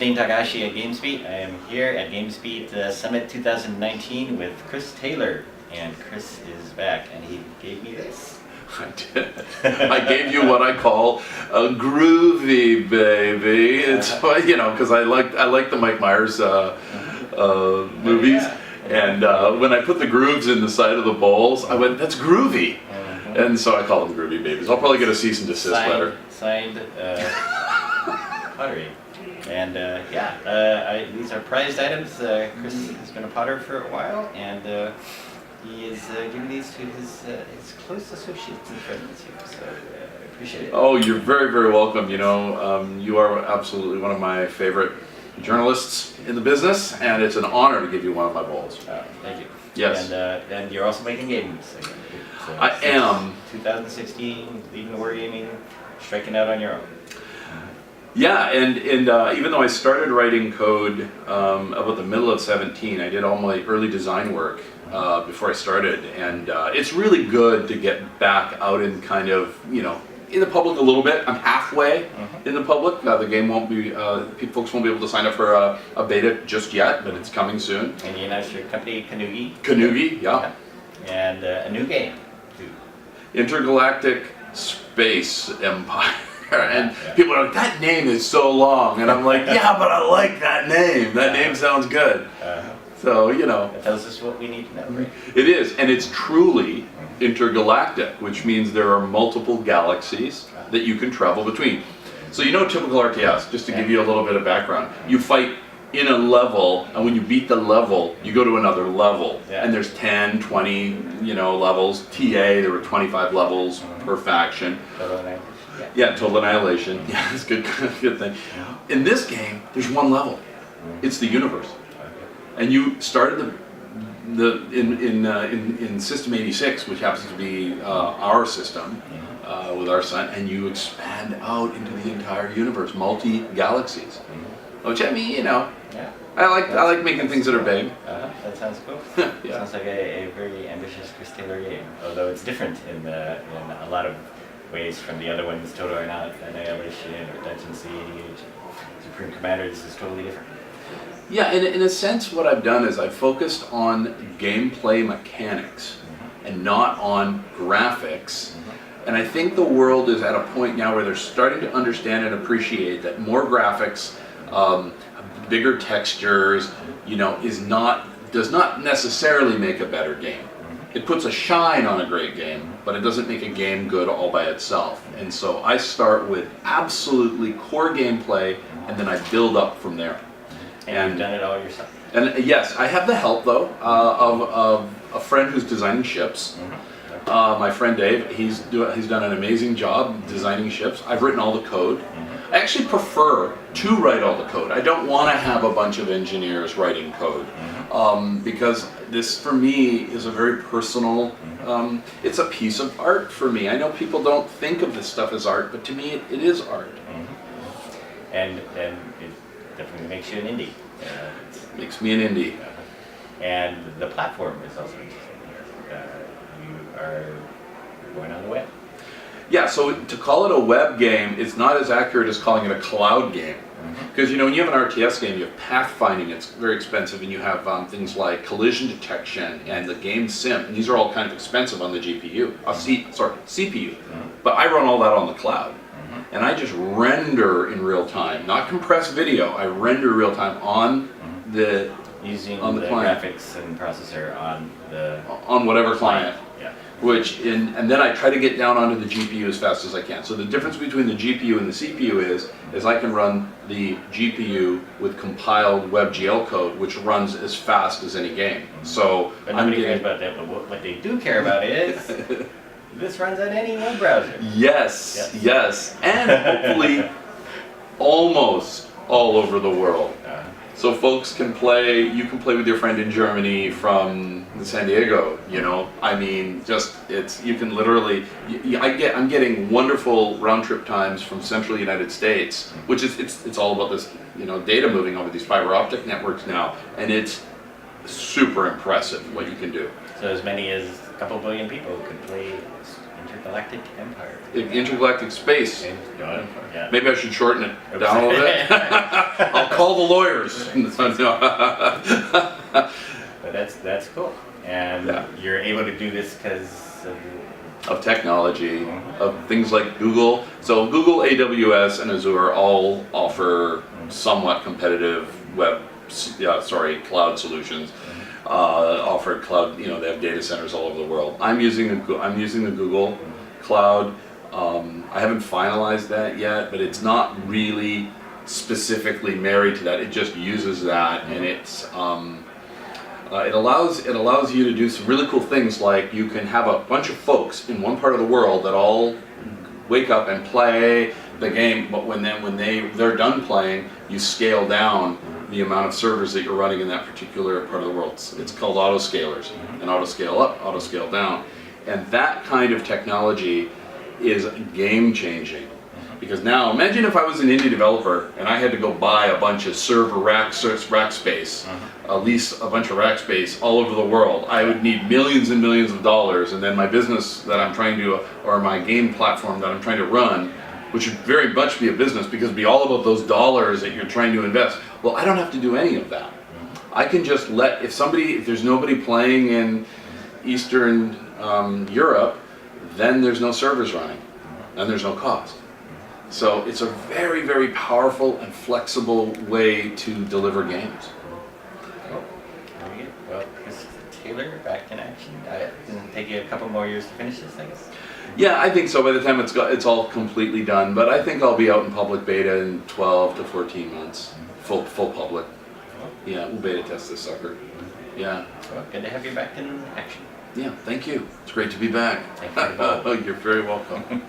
visiting Takahashi at GamesBeat. I am here at GamesBeat Summit 2019 with Chris Taylor, and Chris is back, and he gave me this. I did. I gave you what I call a groovy baby. It's you know, because I like the Mike Myers movies, and when I put the grooves in the side of the bowls, I went, "That's groovy," and so I call them groovy babies. I'll probably get a cease and desist letter. Signed pottery, and these are prized items. Chris has been a potter for a while, and he is giving these to his close associates and friends here, so I appreciate it. Oh, you're very, very welcome. You know, you are absolutely one of my favorite journalists in the business, and it's an honor to give you one of my bowls. Thank you. Yes. And you're also making games. I am. 2016, leading the wargaming, striking out on your own. Yeah, and even though I started writing code about the middle of 17, I did all my early design work before I started, and it's really good to get back out in kind of, you know, in the public a little bit. I'm halfway in the public. The game won't be, folks won't be able to sign up for a beta just yet, but it's coming soon. And you announced your company, Kanoogi. Kanoogi, yeah. And a new game, too. Intergalactic Space Empire. And people are like, that name is so long, and I'm like, yeah, but I like that name. That name sounds good. So, you know. That tells us what we need to know, right? It is, and it's truly intergalactic, which means there are multiple galaxies that you can travel between. So you know typical RTS, just to give you a little bit of background. You fight in a level, and when you beat the level, you go to another level. And there's 10, 20, you know, levels. TA, there were 25 levels per faction. Yeah, total annihilation. Yeah, that's good thing. In this game, there's one level. It's the universe, and you started in System 86, which happens to be our system with our sun, and you expand out into the entire universe, multi-galaxies. Which, I mean, you know, I like making things that are big. That sounds cool. Sounds like a very ambitious Chris Taylor game, although it's different in a lot of ways from the other ones. Total Annihilation or Dungeon Siege, Supreme Commander. This is totally different. Yeah, in a sense, what I've done is I've focused on gameplay mechanics and not on graphics. And I think the world is at a point now where they're starting to understand and appreciate that more graphics, bigger textures, you know, does not necessarily make a better game. It puts a shine on a great game, but it doesn't make a game good all by itself. And so I start with absolutely core gameplay, and then I build up from there. And you've done it all yourself. And yes, I have the help though of a friend who's designing ships. My friend Dave, he's done an amazing job designing ships. I've written all the code. I actually prefer to write all the code. I don't want to have a bunch of engineers writing code because this, for me, is a very personal. It's a piece of art for me. I know people don't think of this stuff as art, but to me, it is art. And it definitely makes you an indie. Makes me an indie. And the platform is also interesting here. You are going on the web. Yeah, so to call it a web game, it's not as accurate as calling it a cloud game. Because, you know, when you have an RTS game, you have pathfinding, it's very expensive, and you have things like collision detection and the game sim, and these are all kind of expensive on the GPU, CPU. But I run all that on the cloud. And I just render in real time, not compress video. I render real time on the client, graphics and processor on whatever client. Yeah. And then I try to get down onto the GPU as fast as I can. So the difference between the GPU and the CPU is I can run the GPU with compiled WebGL code, which runs as fast as any game. So but nobody cares about that. But what they do care about is this runs on any web browser. Yes, and hopefully almost all over the world. So folks can play, you can play with your friend in Germany from San Diego, you know, I mean, you can literally, I'm getting wonderful round trip times from central United States, which is, it's all about this, you know, data moving over these fiber optic networks now, and it's super impressive what you can do. So as many as a couple billion people could play Intergalactic Empire. Intergalactic Space. Yeah. Maybe I should shorten it down a little bit. I'll call the lawyers. But that's cool. And you're able to do this because of technology, of things like Google. So Google, AWS, and Azure all offer somewhat competitive cloud solutions. Offer cloud, they have data centers all over the world. I'm using the Google Cloud. I haven't finalized that yet, but it's not really specifically married to that. It just uses that, and it's it allows you to do some really cool things, like you can have a bunch of folks in one part of the world that all wake up and play the game, but when they're done playing, you scale down the amount of servers that you're running in that particular part of the world. It's called autoscalers, and autoscale up, autoscale down, and that kind of technology is game changing. Because now, imagine if I was an indie developer and I had to go buy a bunch of server rack space, lease a bunch of rack space all over the world. I would need millions and millions of dollars, and then my business that I'm trying to, or my game platform that I'm trying to run, which would very much be a business because it'd be all about those dollars that you're trying to invest. Well, I don't have to do any of that. I can just if there's nobody playing in Eastern Europe, then there's no servers running, and there's no cost. So it's a very, very powerful and flexible way to deliver games. Cool. Very good. Well, Chris Taylor, back in action. It'll take you a couple more years to finish this, I guess? Yeah, I think so. By the time it's all completely done, but I think I'll be out in public beta in 12 to 14 months. Full public. Yeah, we'll beta test this sucker. Yeah. Well, good to have you back in action. Yeah, thank you. It's great to be back. Thank you. You're very welcome.